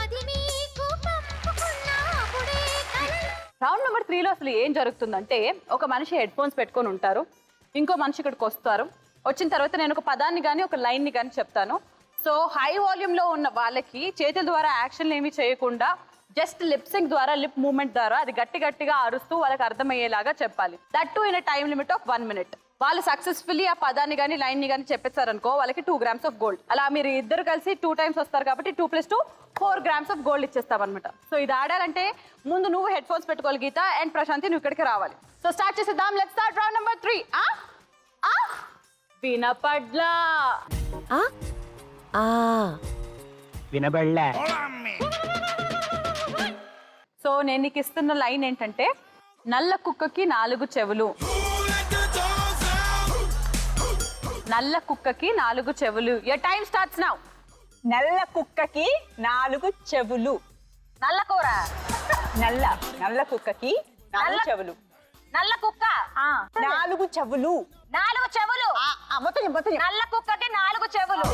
S9: అది నీకు పంపుకున్నప్పుడే కలలు.
S2: రౌండ్ నెంబర్ 3లో అసలు ఏం జరుగుతుందంటే, ఒక మనిషి హెడ్ ఫోన్స్ పెట్టుకొని ఉంటారు, ఇంకో మనిషి ఇక్కడికి వస్తారు. వచ్చిన తర్వాత నేను ఒక పదాన్ని కానీ ఒక లైన్ని కానీ చెప్తాను. సో హై వాల్యూమ్లో ఉన్న వాళ్ళకి చేతుల ద్వారా యాక్షన్లు ఏమీ చేయకుండా జస్ట్ లిప్ సింక్ ద్వారా, లిప్ మూవ్మెంట్ ద్వారా అది గట్టిగా అరుస్తూ వాళ్ళకి అర్థమయ్యేలాగా చెప్పాలి. That to in time limit of 1 minute. వాళ్ళు సక్సెస్ఫుల్లీ ఆ పదాన్ని కానీ లైన్ని కానీ చెప్పేస్తారనుకో వాళ్ళకి 2 grams ఆఫ్ గోల్డ్. అలా మీరు ఇద్దరు కలిసి 2 times వస్తారు కాబట్టి 2 + 2 4 grams ఆఫ్ గోల్డ్ ఇచ్చేస్తాం అనమాట. సో ఇది ఆడాలంటే ముందు నువ్వు హెడ్ ఫోన్స్ పెట్టుకోవాలి గీత, అండ్ ప్రశాంతి నువ్వు ఇక్కడికి రావాలి. సో స్టార్ట్ చేసేద్దాం. Let's start round number 3. వినపడ్లా?
S8: వినబడలే.
S2: సో నేను నీకు ఇస్తున్న లైన్ ఏంటంటే నల్ల కుక్కకి 4 చెవులు. నల్ల కుక్కకి 4 చెవులు. Your time starts now.
S5: నల్ల కుక్కకి 4 చెవులు.
S4: నల్ల కూర.
S5: నల్ల కుక్కకి 4 చెవులు.
S4: నల్ల కుక్క.
S5: 4 చెవులు.
S4: 4 చెవులు.
S5: మొత్తం
S4: నల్ల కుక్కకి 4 చెవులు.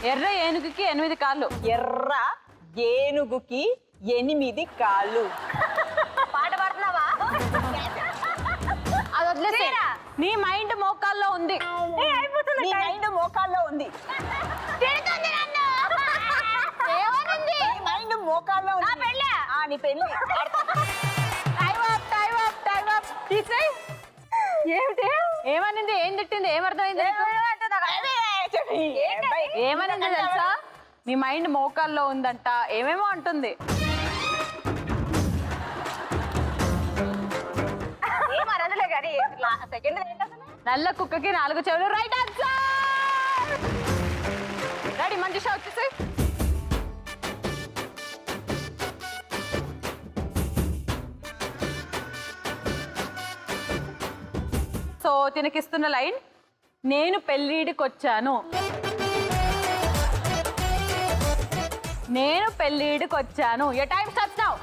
S2: ఎర్ర ఏనుగుకి 8 కాళ్ళు.
S5: ఎర్ర ఏనుగుకి 8 కాళ్ళు.
S4: పాట పాడుతున్నావా?
S2: అది వదిలేసే. నీ మైండ్ మోకాల్లో ఉంది.
S5: నీ మైండ్ మోకాల్లో ఉంది.
S4: తిడుతుంది నన్ను. ఏమనింది?
S5: నీ మైండ్ మోకాల్లో ఉంది.
S4: నా పెళ్ళా?
S5: నీ పెళ్ళి.
S2: ఏమిటి ఏమనింది? ఏం తిట్టింది? ఏమర్థమైంది? ఏమనింది తెలుసా? నీ మైండ్ మోకాల్లో ఉందంట. ఏమేమో అంటుంది.
S4: ఏమనదులే కానీ సెకండ్
S2: నల్ల కుక్కకి 4 చెవులు. Right answer. రెడీ మంచి షో వచ్చేసి. సో తినకిస్తున్న లైన్ నేను పెళ్ళిడికొచ్చాను. నేను పెళ్ళిడికొచ్చాను. ఏ టైం స్టార్ట్స్ నౌ.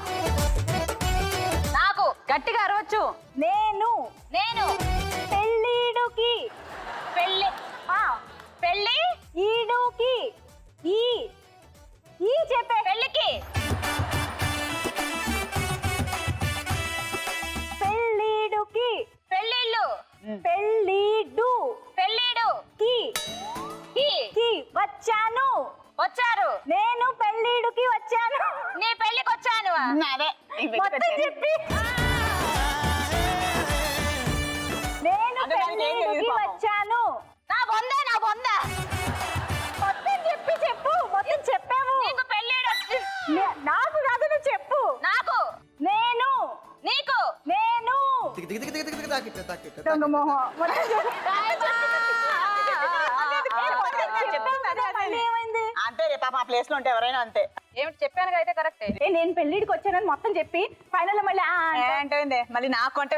S4: నాకు
S2: గట్టిగా అరవచ్చు.
S6: నేను పెళ్ళిడుకి
S4: పెళ్ళి పెళ్ళి
S6: ఈడుకి ఈ చెప్పే
S4: పెళ్ళికి
S6: పెళ్ళిడుకి
S4: పెళ్ళిళ్ళు
S6: పెళ్ళిడు
S4: పెళ్ళిడు
S6: కి
S4: కి
S6: వచ్చాను.
S4: వచ్చారు.
S6: నేను పెళ్ళిడుకి వచ్చాను.
S4: నీ పెళ్ళికి వచ్చాను.
S5: అదే
S6: మొత్తం చెప్పి నేను
S5: అంటే దానికి ఏం తెలియదు
S6: పెళ్ళిడుకి
S5: పాపం.
S6: వచ్చాను.
S4: నా బొంద
S6: మొత్తం చెప్పు మొత్తం చెప్పావు.
S4: నీకు పెళ్ళిడు
S6: నాకు కాదు నువ్వు చెప్పు.
S4: నాకు
S6: నేను
S4: నీకు
S6: నేను దొంగ మొహం. మొత్తం చెప్పు. మళ్ళీ ఏమైంది?
S5: అంతే రే పాప. ఆ ప్లేస్ లో ఉంటే ఎవరైనా అంతే.
S4: ఏమిటి చెప్పాను అయితే కరెక్టే.
S6: నేను పెళ్ళిడికి వచ్చానని మొత్తం చెప్పి ఫైనల్ మళ్ళీ
S5: అంటే మళ్ళీ నాకు అంటే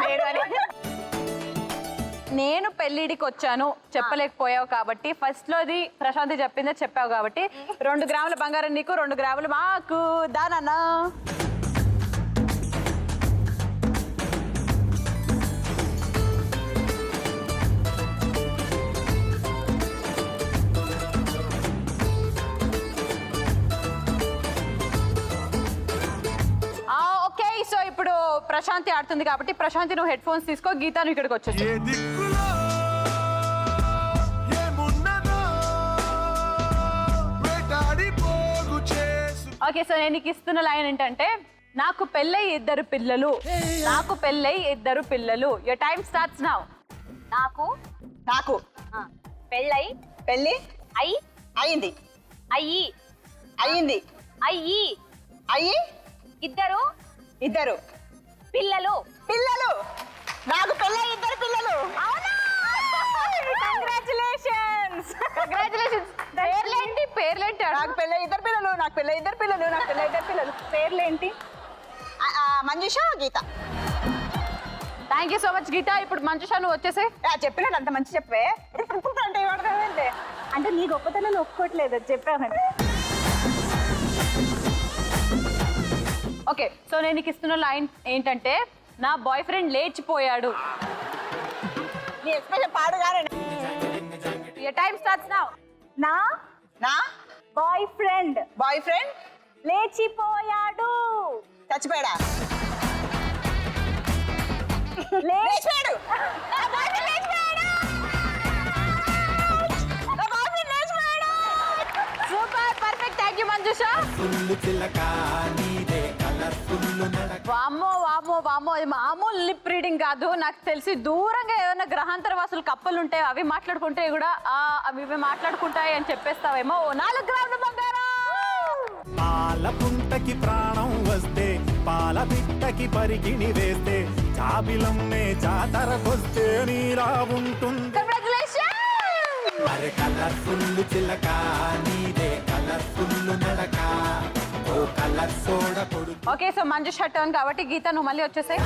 S5: లేడు అని.
S2: నేను పెళ్ళిడికి వచ్చాను చెప్పలేకపోయావు కాబట్టి ఫస్ట్ లోది ప్రశాంతి చెప్పిందే చెప్పావు కాబట్టి 2 గ్రాముల బంగారం నీకు, 2 గ్రాములు మాకు. దానన్నా ఓకే. సో ఇప్పుడు ప్రశాంతి ఆడుతుంది కాబట్టి ప్రశాంతి నువ్వు హెడ్ ఫోన్స్ తీసుకో. గీత నువ్వు ఇక్కడికి వచ్చేసి.
S8: ఏ దిక్కులో ఏమున్నదో వేటాడిపోగు చేసు.
S2: ఓకే సో నేను నీకు ఇస్తున్న లైన్ ఏంటంటే నాకు పెళ్ళై 2 పిల్లలు. నాకు పెళ్ళై 2 పిల్లలు. Your time starts now.
S4: నాకు
S5: నాకు
S4: పెళ్ళై
S5: పెళ్ళి
S4: అయ్యింది
S5: అయింది
S4: అయ్యి
S5: అయ్యి
S4: ఇద్దరు పిల్లలు
S5: నాకు పెళ్ళి 2 పిల్లలు.
S2: కంగ్రాచులేషన్స్. పేర్లేంటి? పేర్లేంటి?
S5: నాకు పెళ్ళి 2 పిల్లలు. నాకు పెళ్ళి 2 పిల్లలు. నాకు పెళ్ళి 2 పిల్లలు.
S6: పేర్లేంటి?
S5: మంజుష, గీత.
S2: థ్యాంక్ యూ సో మచ్ గీత. ఇప్పుడు మంచుషా నువ్వు వచ్చేసి.
S5: చెప్పినట్టు అంత మంచి చెప్పే అంటే ఏమంటే
S6: అంటే నీ గొప్పతనం ఒప్పుకోవట్లేదు చెప్పామని.
S2: ఓకే సో నేను నీకు ఇస్తున్న లైన్ ఏంటంటే నా బాయ్ ఫ్రెండ్ లేచిపోయాడు.
S5: నీ ఎక్స్ప్రెషన్ పాడుగానే.
S2: Your time starts now.
S6: నా
S5: నా
S6: బాయ్ ఫ్రెండ్ లేచిపోయాడు.
S5: చచ్చిపోయాడా?
S6: లేచాడు.
S2: Super perfect. Thank you Manjusha. వామ్మో వామ్మో వామ్మో, ఇది మామూలు లిప్ రీడింగ్ కాదు. నాకు తెలిసి దూరంగా ఏమైనా గ్రహాంతర వాసులు కప్పలు ఉంటాయి, అవి మాట్లాడుకుంటే కూడా అవి మాట్లాడుకుంటాయి అని చెప్పేస్తావేమో. 4 గ్రాముల బంగారం.
S10: పాల పుంటకి ప్రాణం వస్తే, పాల బిట్టకి పరిగిణి వేస్తే, చాబిలమ్మే జాతరకొస్తే నీలా ఉంటుంది.
S2: కంగ్రాచులేషన్.
S10: కలర్ఫుల్ చిలక నీదే కలర్ కలర్ఫుల్ నడక ఓ కలర్ సోడ పొడు
S2: ఓకే సో మంజుష టర్న్ కాబట్టి గీత నువ్వు మళ్ళీ వచ్చేసాయి.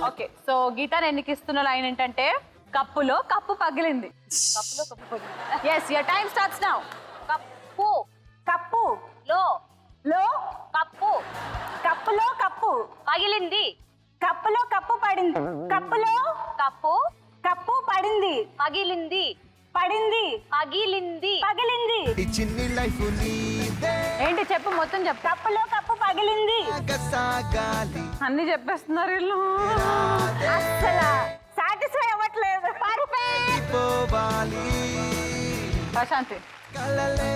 S2: ఓకే సో గీత నేను నీకు ఇస్తున్న లైన్ ఏంటంటే కప్పులో కప్పు పగిలింది.
S4: కప్పులో కప్పు పగిలింది.
S2: Yes your time starts now.
S4: కప్పు
S2: కప్పు
S4: లో
S2: లో
S4: కప్పు
S2: కప్పులో కప్పు
S4: పగిలింది.
S2: కప్పులో కప్పు పడింది. కప్పులో
S4: కప్పు
S2: కప్పు పడింది.
S4: పగిలింది.
S2: పడింది.
S4: పగిలింది.
S2: పగిలింది.
S1: ఈ చిన్ని లైఫ్ నీదే
S2: ఏంటి చెప్పు మొత్తం చెప్పు. కప్పులో కప్పు పగిలింది.
S1: సాగాలి
S2: అన్ని చెప్పేస్తున్నారు వీళ్ళు. అసలు సాటిస్ఫై అవ్వట్లేదు.
S1: పోవాలి
S2: ప్రశాంతి
S1: కలలే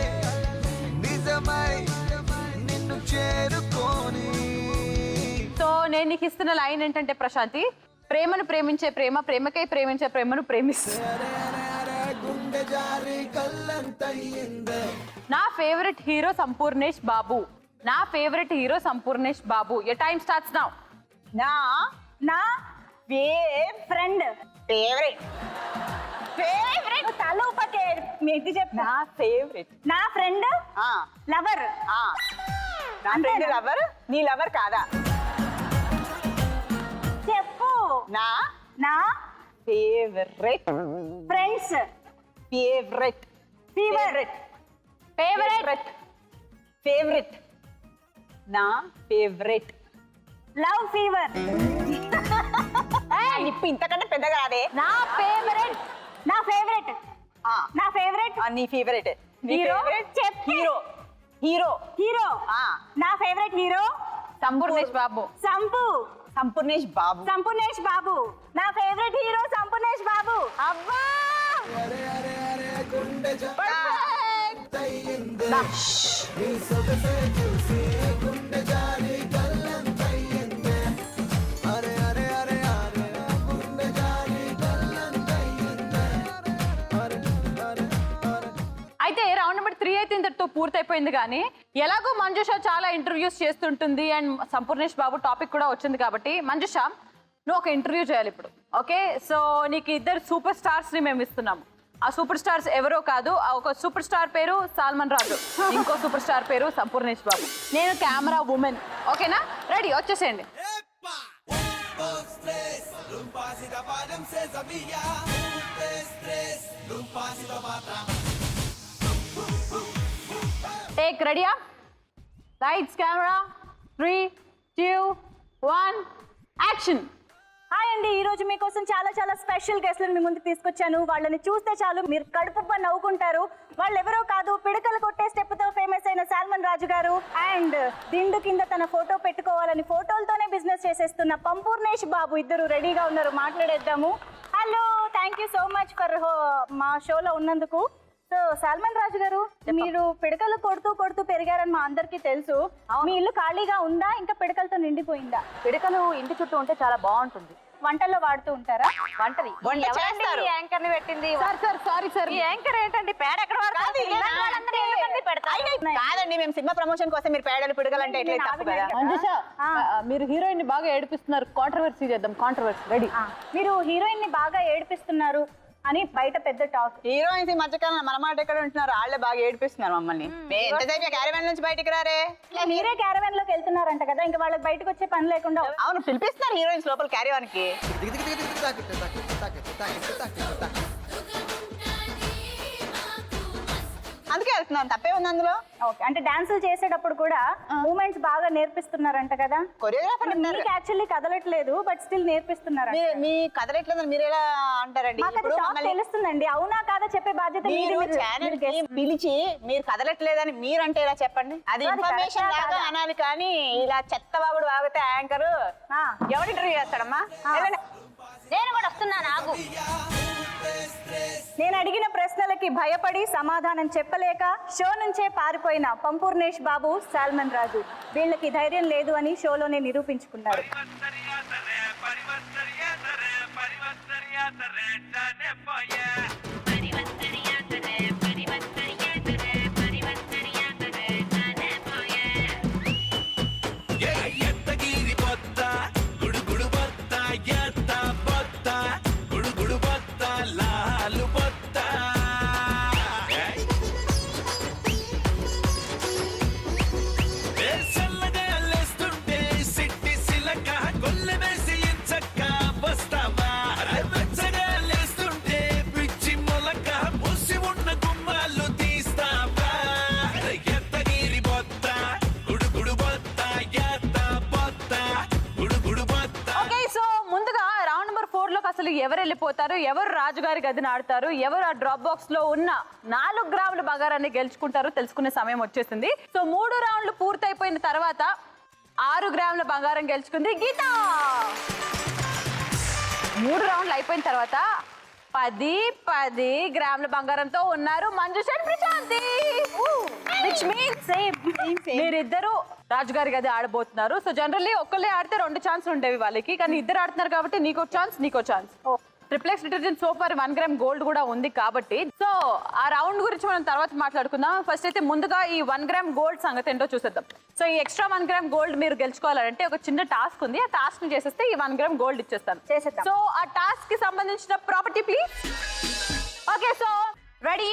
S1: నిజమై నిన్ను చేరుకోని
S2: సో నేను నీకు ఇస్తున్న లైన్ ఏంటంటే ప్రశాంతి, ప్రేమను ప్రేమించే ప్రేమ, ప్రేమకై ప్రేమించే ప్రేమను ప్రేమిస్తుంది.
S1: గుండె జారి కళ్ళంతయ్యిందే
S2: నా ఫేవరెట్ హీరో సంపూర్ణేష్ బాబు. నా favourite hero Sampoornesh Babu. Your time starts now.
S5: నా
S2: నా
S5: ఫ్రెండ్ ఫేవరెట్
S2: ఫేవరెట్ తలూపకే మీకు చెప్పు.
S5: నా ఫేవరెట్
S2: నా ఫ్రెండ్ లవర్.
S5: నా ఫ్రెండ్ లవర్, నీ లవర్ కాదా?
S2: చెప్పు.
S5: నా
S2: నా
S5: favourite
S2: friends.
S5: Favourite
S2: favourite favourite
S5: favourite నా ఫేవరెట్
S2: లవ్ ఫీవర్.
S5: నిప్పు ఇంతకంటే పెద్దగా రాదే.
S2: నా ఫేవరెట్ నా ఫేవరెట్ నా ఫేవరెట్
S5: నీ favourite
S2: hero.
S5: Hero hero
S2: hero నా ఫేవరెట్ హీరో సంపూర్ణేష్ బాబు.
S5: సంపూర్ణేష్ బాబు.
S2: సంపూర్ణేష్ బాబు నా ఫేవరెట్ హీరో సంపూర్ణేష్ బాబు. అబ్బా
S1: గుండె జారిందే నీ సొగసే చూసి గుండె జారి కళ్ళంతయ్యిందే అరే అరే అరే అరే గుండె జారి కళ్ళంతయ్యిందే అరే అరే అరే.
S2: అయితే రౌండ్ నెంబర్ 3 అయితే ఇంతటితో పూర్తయిపోయింది. కానీ ఎలాగో మంజుష చాలా ఇంటర్వ్యూస్ చేస్తుంటుంది అండ్ సంపూర్ణేష్ బాబు టాపిక్ కూడా వచ్చింది కాబట్టి మంజుష నువ్వు ఒక ఇంటర్వ్యూ చేయాలి ఇప్పుడు. ఓకే సో నీకు ఇద్దరు సూపర్ స్టార్స్ ని మేము ఇస్తున్నాము. ఆ సూపర్ స్టార్స్ ఎవరో కాదు, ఒక సూపర్ స్టార్ పేరు సాల్మన్ రాజు, ఇంకో సూపర్ స్టార్ పేరు సంపూర్ణేష్ బాబు. నేను కెమెరా ఉమెన్. ఓకేనా? రెడీ? వచ్చేసేయండి. టేక్ రెడీయా? Lights camera 3 2 1 action.
S6: హాయ్ అండి, ఈ రోజు మీకోసం చాలా చాలా స్పెషల్ గెస్ట్లను మీ ముందు తీసుకొచ్చాను. వాళ్ళని చూస్తే చాలు మీరు కడుపుబ్బ నవ్వుకుంటారు. వాళ్ళు ఎవరో కాదు, పిడకలు కొట్టే స్టెప్ తో ఫేమస్ అయిన సాల్మన్ రాజు గారు అండ్ దిండు కింద తన ఫోటో పెట్టుకోవాలని ఫోటోలతోనే బిజినెస్ చేసేస్తున్న సంపూర్ణేష్ బాబు. ఇద్దరు రెడీగా ఉన్నారు, మాట్లాడేద్దాము. Hello, thank you so much for మా షోలో ఉన్నందుకు. సో సాల్మన్ రాజు గారు, మీరు పిడకలు కొడుతూ కొడుతూ పెరిగారని మా అందరికీ తెలుసు. మీ ఇల్లు ఖాళీగా ఉందా, ఇంకా పిడకలతో నిండిపోయిందా?
S4: పిడకలు ఇంటి చుట్టూ ఉంటే చాలా బాగుంటుంది.
S6: వంటల్లో వాడుతూ ఉంటారా?
S4: వంటది
S5: వంట చేస్తారు.
S4: యాంకర్ ని పెట్టింది.
S2: సారీ సార్
S4: ఈ యాంకర్ ఏంటండి పేడ ఎక్కడ వరకు
S5: కాదు,
S4: వస్తుంది? ఇలాంటి వాళ్ళందరూ ఎందుకండి పెడతారు?
S5: కాదండి, మేము సినిమా ప్రమోషన్ కోసం మీరు పేడలు పిడగలంటే ఎట్లా తప్పు కదా.
S2: మంజుష మీరు హీరోయిన్ ని బాగా ఏడిపిస్తున్నారు, కాంట్రవర్సీ చేద్దాం. Controversy ready?
S6: మీరు హీరోయిన్ ని బాగా ఏడిపిస్తున్నారు అని బయట పెద్ద టాక్.
S5: హీరోయిన్స్ ఈ మధ్యకాలంలో మన మాట ఎక్కడ ఉంటున్నారు, వాళ్ళే బాగా ఏడిపిస్తున్నారు మమ్మల్ని. ఎంతసేపు క్యారవాన్ నుంచి బయటికి రారే.
S6: మీరే క్యారవాన్ లోకి వెళ్తున్నారంట కదా, ఇంకా వాళ్ళకి బయటకు వచ్చే పని లేకుండా.
S5: అవును, పిలిపిస్తున్నారు హీరోయిన్స్ లోపల క్యారవాన్ కి. అందుకే వెళ్తున్నాను, తప్పే ఉంది అందులో.
S6: ఓకే, అంటే డాన్సులు చేసేటప్పుడు కూడా మూమెంట్స్ బాగా నేర్పిస్తున్నారంట కదా.
S5: కొరియోగ్రాఫర్ ఉన్నారు.
S6: మీకు యాక్చువల్లీ కదలట్లేదు, బట్ స్టిల్ నేర్పిస్తున్నారు.
S5: మీ కదలట్లేదు మీరు ఎలా అంటారండి? ఇప్పుడు మమ్మల్ని
S6: తెలుస్తుందండి, అవునా కాదా చెప్పే బాధ్యత మీది.
S5: మీరు ఛానల్ కి పిలిచి మీరు కదలట్లేదని మీరంటే ఎలా చెప్పండి? అది ఇన్ఫర్మేషన్ లాగా అనాలి, కానీ ఇలా చెత్త బాగుడు వాగితే యాంకర్ ఎవరు ఇంటర్వ్యూ చేస్తాడమ్మా?
S4: నేను కూడా వస్తున్నాను, ఆగు.
S6: నేను అడిగిన ప్రశ్నలకి భయపడి సమాధానం చెప్పలేక షో నుంచే పారిపోయిన సంపూర్ణేష్ బాబు, సాల్మన్ రాజు, వీళ్ళకి ధైర్యం లేదు అని షోలోనే నిరూపించుకున్నారు.
S7: గుడుగుడు బొత్త ఎత్త బొత్త గుడుగుడు బొత్త
S2: బదులు ఎవరు వెళ్ళిపోతారు, ఎవరు రాజుగారి గదిని ఆడతారు, ఎవరు ఆ డ్రాప్ బాక్స్ లో ఉన్న 4 గ్రాముల బంగారాన్ని గెలుచుకుంటారో తెలుసుకునే సమయం వచ్చేసింది. సో 3 రౌండ్లు పూర్తయిపోయిన తర్వాత 6 గ్రాముల బంగారం గెలుచుకుంది గీత. 3 రౌండ్లు అయిపోయిన తర్వాత 10 గ్రాముల బంగారంతో ఉన్నారు Manjusha and Prashanthi. Which means మీరిద్దరు రాజుగారి గది ఆడబోతున్నారు. సో జనరల్లీ ఒక్కళ్ళే ఆడితే 2 ఛాన్సులు ఉండేవి వాళ్ళకి, కానీ ఇద్దరు ఆడుతున్నారు కాబట్టి నీకో ఛాన్స్ నీకో ఛాన్స్. ట్రిప్లెక్స్ డిటర్జెంట్ సోప్ వారి 1 గ్రామ్ గోల్డ్ కూడా ఉంది కాబట్టి సో ఆ రౌండ్ గురించి మనం తర్వాత మాట్లాడుకుందాం. ఫస్ట్ అయితే ముందుగా ఈ 1 గ్రామ్ గోల్డ్ సంగతి ఏంటో చూసేద్దాం. సో ఈ ఎక్స్ట్రా 1 గ్రామ్ గోల్డ్ మీరు గెలుచుకోవాలంటే ఒక చిన్న టాస్క్ ఉంది. ఆ టాస్క్ ని చేసేస్తే ఈ 1 గ్రామ్ గోల్డ్ ఇచ్చేస్తాను. సో ఆ టాస్క్ కి సంబంధించిన property please. Okay, so ready,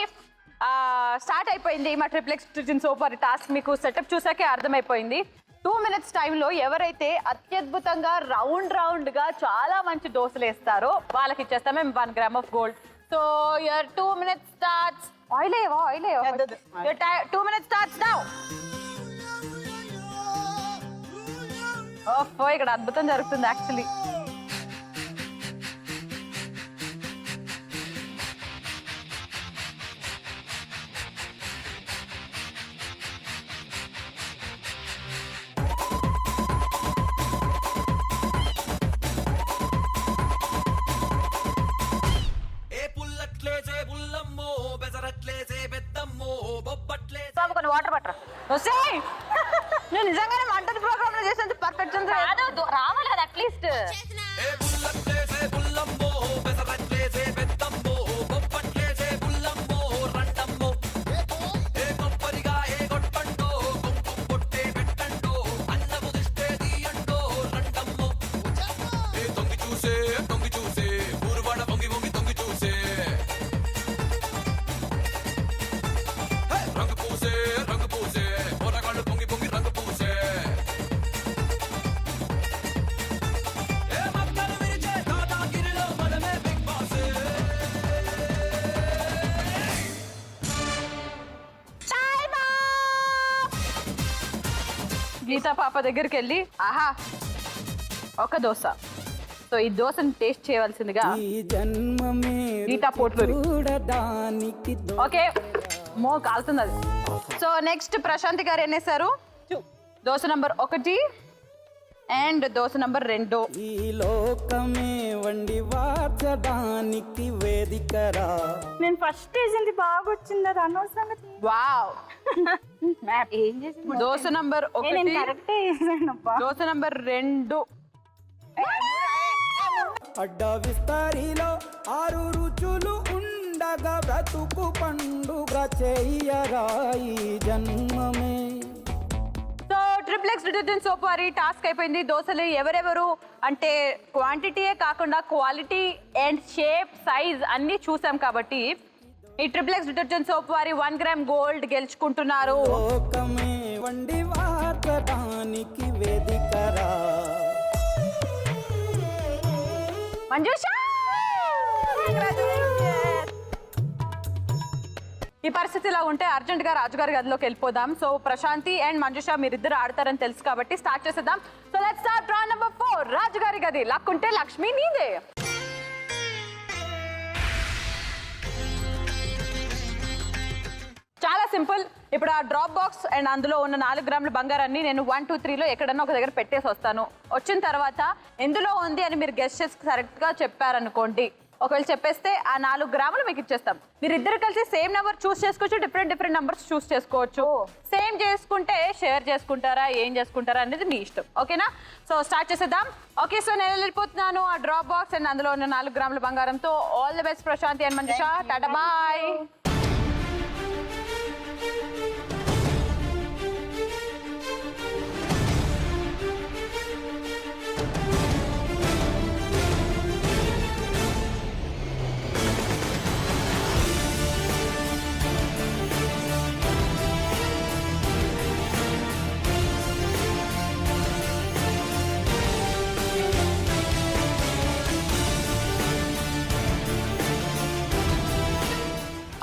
S2: start అయిపోయింది మా ట్రిప్లెక్స్ డిటర్జెంట్ సోప్ వారి టాస్క్. మీకు సెటప్ చూసాకే అర్థమైపోయింది. 2 minutes టైంలో ఎవరైతే అత్యద్భుతంగా రౌండ్ గా చాలా మంచి దోశలు వేస్తారో వాళ్ళకి ఇచ్చేస్తాం మేము 1 gram of gold. So your 2 minutes starts. Oil 2 minutes starts now. ఓహో, ఇక్కడ అద్భుతం జరుగుతుంది యాక్చువల్లీ. కొన్ని వాటర్ పట్టరా వస్తే నేను నిజంగానే వంటది ప్రోగ్రామ్ లో చేసేంత పర్ఫెక్షన్
S4: రావాలి కదా అట్లీస్ట్. గీతా పాప దగ్గరికి వెళ్ళి ఆహా ఒక దోశ. సో ఈ దోశని టేస్ట్ చేయవలసిందిగా గీతా పోట్లూరి. ఓకే, మో కాలుతుంది అది. సో నెక్స్ట్ ప్రశాంతి గారు ఏం వేశారు? Dosa number 1 and dosa number 2.
S11: ఈ లోకమే వండి వాచడానికి వేదికరా.
S6: నేను ఫస్ట్ వేసింది బాగా వచ్చింది, అది అనవసరంగా.
S2: వావ్,
S6: ఏం చేసింది?
S2: దోశ నంబర్ 1,
S6: కరెక్టే వేసానప్పా.
S2: దోశ నంబర్ 2.
S11: అడ్డ విస్తరిలో 6 రుచులు ఉండగా బ్రతుకు పండుగ చెయ్యరాయి జన్మమే.
S2: సో ట్రిప్లెక్స్ డిటర్జెంట్ సోప్ వారి టాస్క్ అయిపోయింది. దోశలు ఎవరెవరు అంటే క్వాంటిటీయే కాకుండా క్వాలిటీ అండ్ షేప్ సైజ్ అన్ని చూసాం కాబట్టి ఈ ట్రిప్లెక్స్ డిటర్జెంట్ సోప్ వారి 1 గ్రామ్ గోల్డ్ గెలుచుకుంటున్నారు
S11: లోకమే వండి వాచడానికి వేదికరా
S2: మంజుష. ఈ పరిస్థితి ఇలా ఉంటే అర్జెంట్ గా రాజుగారి గదిలోకి వెళ్ళిపోదాం. సో ప్రశాంతి అండ్ మంజుష మీరిద్దరు ఆడతారని తెలుసు కాబట్టి స్టార్ట్ చేసేద్దాం. So let's start round number 4, రాజుగారి గది. లక్ ఉంటే లక్ష్మి నీదే. చాలా సింపుల్. ఇప్పుడు ఆ డ్రాప్ బాక్స్ అండ్ అందులో ఉన్న 4 గ్రాముల బంగారాన్ని నేను 1, 2, 3లో ఎక్కడన్నా ఒక దగ్గర పెట్టేసి వస్తాను. వచ్చిన తర్వాత ఎందులో ఉంది అని మీరు గెస్ చేసి కరెక్ట్ గా చెప్పారనుకోండి, ఒకవేళ చెప్పేస్తే ఆ 4 గ్రాములు మీకు ఇచ్చేస్తాం. మీరు ఇద్దరు కలిసి సేమ్ నెంబర్ చూస్ చేసుకోవచ్చు, డిఫరెంట్ నంబర్స్ చూస్ చేసుకోవచ్చు. సేమ్ చేసుకుంటే షేర్ చేసుకుంటారా ఏం చేసుకుంటారా అనేది మీ ఇష్టం. ఓకేనా? సో స్టార్ట్ చేసేద్దాం. ఓకే, సో నేను వెళ్ళిపోతున్నాను ఆ డ్రాప్ బాక్స్ అండ్ అందులో ఉన్న 4 గ్రాముల బంగారంతో. All the best Prashanti and Manjusha. Tata bye.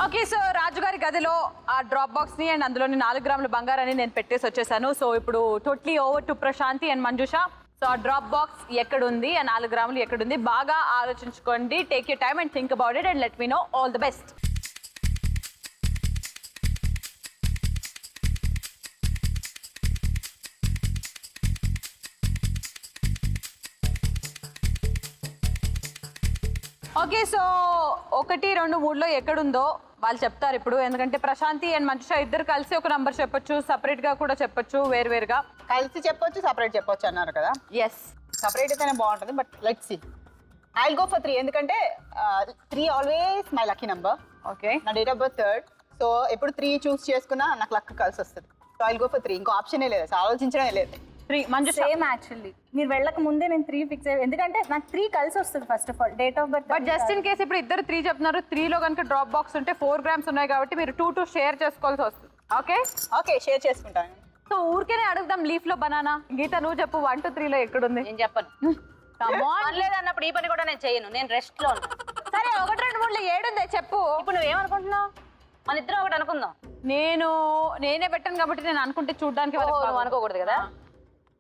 S2: Okay, so రాజుగారి గదిలో ఆ డ్రాప్ బాక్స్ ని అండ్ అందులోని 4 గ్రాముల బంగారాన్ని నేను పెట్టేసి వచ్చేసాను. సో ఇప్పుడు totally over to Prashanti and Manjusha.
S4: So ఆ డ్రాప్ బాక్స్ ఎక్కడుంది, ఆ 4 గ్రాములు ఎక్కడుంది బాగా ఆలోచించుకోండి. Take you time and think about it and let me know. All the best. Okay, so 1, 2, 3లో ఎక్కడుందో వాళ్ళు చెప్తారు ఇప్పుడు. ఎందుకంటే ప్రశాంతి అండ్ మంజుష ఇద్దరు కలిసి ఒక నంబర్ చెప్పొచ్చు, సపరేట్ గా కూడా చెప్పొచ్చు, వేరువేరుగా.
S5: కలిసి చెప్పొచ్చు, సపరేట్ చెప్పొచ్చు అన్నారు కదా.
S4: ఎస్,
S5: సపరేట్ అయితేనే బాగుంటుంది, but let's see. I will go for 3 ఎందుకంటే 3 always my lucky number.
S4: Okay,
S5: నా date of birth 3rd. So ఎప్పుడు 3 చూస్ చేసుకున్నా నాకు లక్ కలిసి వస్తుంది. So I will go for 3. ఇంకో ఆప్షనే లేదు, అసలు ఆలోచించడమే లేదు.
S4: 3. మంజుష
S6: సేమ్ యాక్చువల్లీ మీరు వెళ్ళక ముందే నేను 3 ఫిక్స్ అయ్యాను, ఎందుకంటే నాకు 3 కలిసి వస్తుంది first of all date of birth.
S4: But just in case ఇప్పుడు ఇద్దరు 3 చెప్తున్నారు, 3లో కనుక డ్రాప్ బాక్స్ ఉంటే 4 గ్రామ్స్ ఉన్నాయి కాబట్టి మీరు 2 షేర్ చేసుకోవాల్సి వస్తుంది. ఓకే
S5: ఓకే, షేర్ చేసుకుంటాను.
S4: సో ఊరికేనే అడుగుదాం, లీఫ్ లో బనానా. గీత నువ్వు చెప్పు, 1, 2, 3లో ఎక్కడుంది?
S2: నేను చెప్పను. లేదు అన్నప్పుడు ఈ పని కూడా నేను చేయను, నేను రెస్ట్ లో ఉన్నా.
S4: సరే 1, 2, 3లో 7 ఉంది చెప్పు.
S2: ఇప్పుడు నువ్వేమనుకుంటున్నావు? మన ఇద్దరం ఒకటి అనుకుందాం.
S4: నేనే పెట్టాను కాబట్టి నేను అనుకుంటే చూడడానికి
S2: నువ్వు అనుకోకూడదు కదా.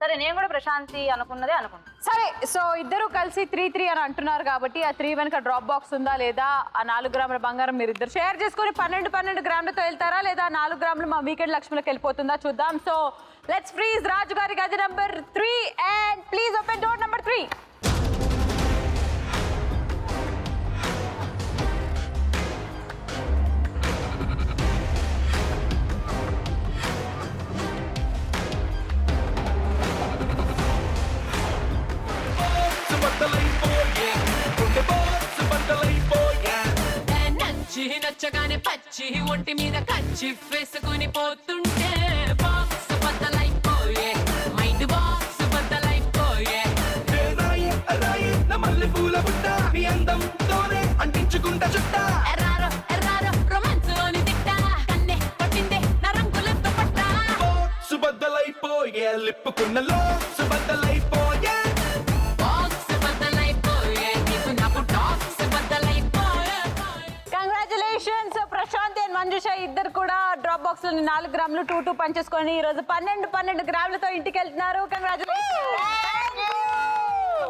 S2: సరే, నేను కూడా ప్రశాంతి అనుకున్నదే అనుకుంటా.
S4: సరే, సో ఇద్దరు కలిసి 3 అని అంటున్నారు కాబట్టి ఆ 3 వెనక డ్రాప్ బాక్స్ ఉందా లేదా, ఆ 4 గ్రాముల బంగారం మీరు ఇద్దరు షేర్ చేసుకొని 12 గ్రాములతో వెళ్తారా, లేదా 4 గ్రాములు మా వీకెండ్ లక్ష్మిలోకి వెళ్ళిపోతుందా చూద్దాం. సో లెట్స్ ఫ్రీజ్ రాజు గారి గది number 3 and please open door number 3.
S3: నచ్చగానే పచ్చి ఒంటి మీద కచ్చి వేసుకుని పోతుంటే బాక్స్ బద్దలైపోయే, మైండ్ బాక్స్ బద్దలైపోయే.
S8: అంటించుకుంటా చుట్టా
S3: ఎర్రారో ఎర్రారో రొమాన్స్ లోని తిట్ట, కన్నే పట్టిందే నా రంగులతో పట్ట.
S8: సుబద్దలైపోయే లిప్పుకున్నలో సుబద్దలైపోయే
S3: బాక్స్ బద్దలైపోయే, నీకు నాకు టాక్స్ బద్దలైపోయే.
S4: కంగ్రాచులేషన్స్ ప్రశాంత్ అండ్ మంజుష ఇద్దరు కూడా డ్రాప్ బాక్స్ లోని 4 గ్రాములు 2 పంచేసుకొని ఈ రోజు 12 గ్రాములతో ఇంటికి వెళ్తున్నారు.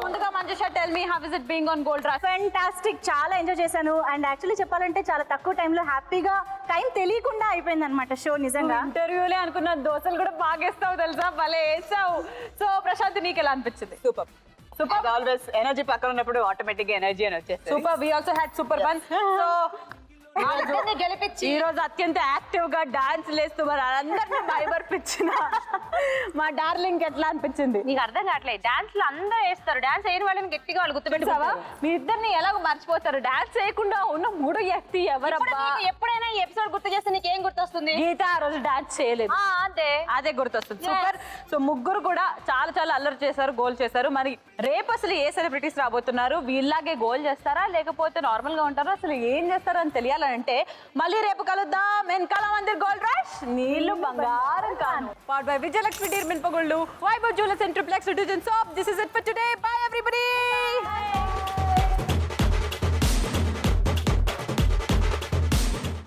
S4: ముందుగా Manjusha, tell me how is it being on gold rush?
S6: Fantastic, చాలా ఎంజాయ్ చేశాను. అండ్ యాక్చువల్లీ చెప్పాలంటే చాలా తక్కువ టైంలో హ్యాపీగా టైం తెలియకుండా అయిపోయింది అనమాట షో. నిజంగా
S4: ఇంటర్వ్యూలే అనుకున్న దోశలు కూడా బాగా వేస్తావు తెలుసా, భలే వేసావు. సో ప్రశాంత్, నీకు ఎలా అనిపించింది?
S5: Super super. ఆల్వేస్ ఎనర్జీ పక్కన ఉన్నప్పుడు ఆటోమేటిక్ గా ఎనర్జీ అని వచ్చేస్తుంది.
S4: Super. We also had super one. So గెలిపించి ఈ రోజు అత్యంత యాక్టివ్ గా డాన్స్ లేస్తూ మరి అందరినీ భయపడిపించిన మా డార్లింగ్ ఎట్లా అనిపించింది?
S2: నీకు అర్థం కావట్లేదు, డాన్స్ లో అందరూ వేస్తారు, డాన్స్ అయిన వాళ్ళని గట్టిగా వాళ్ళు గుర్తుపెట్టుకోవా.
S4: మీ ఇద్దరిని ఎలాగో మర్చిపోతారు, డాన్స్ చేయకుండా ఉన్న 3 వ్యక్తి ఎవరబ్బా?
S2: ఎప్పుడైనా ఈ ఎపిసోడ్ గుర్తు చేస్తే నీకేం గుర్తొస్తుంది?
S4: గీత ఆ రోజు డాన్స్ చేయలేదు, అదే గుర్తొస్తుంది. సూపర్. సో ముగ్గురు కూడా చాలా అల్లరి చేశారు, గోల్ చేశారు. మరి రేపు అసలు ఏ సెలబ్రిటీస్ రాబోతున్నారు? వీళ్ళలాగే గోల్ చేస్తారా లేకపోతే నార్మల్ గా ఉంటారా? అసలు ఏం చేస్తారో అని తెలియాలంటే మళ్ళీ రేపు కలుద్దాం. కళామందిర్ గోల్డ్ రష్, నీళ్లు బంగారం కాను. Powered by విజయలక్ష్మి డీర్మెంట్ పగుళ్ళు, Vaibhav jewellers and triplex detergent soap. This is it for today. Bye everybody.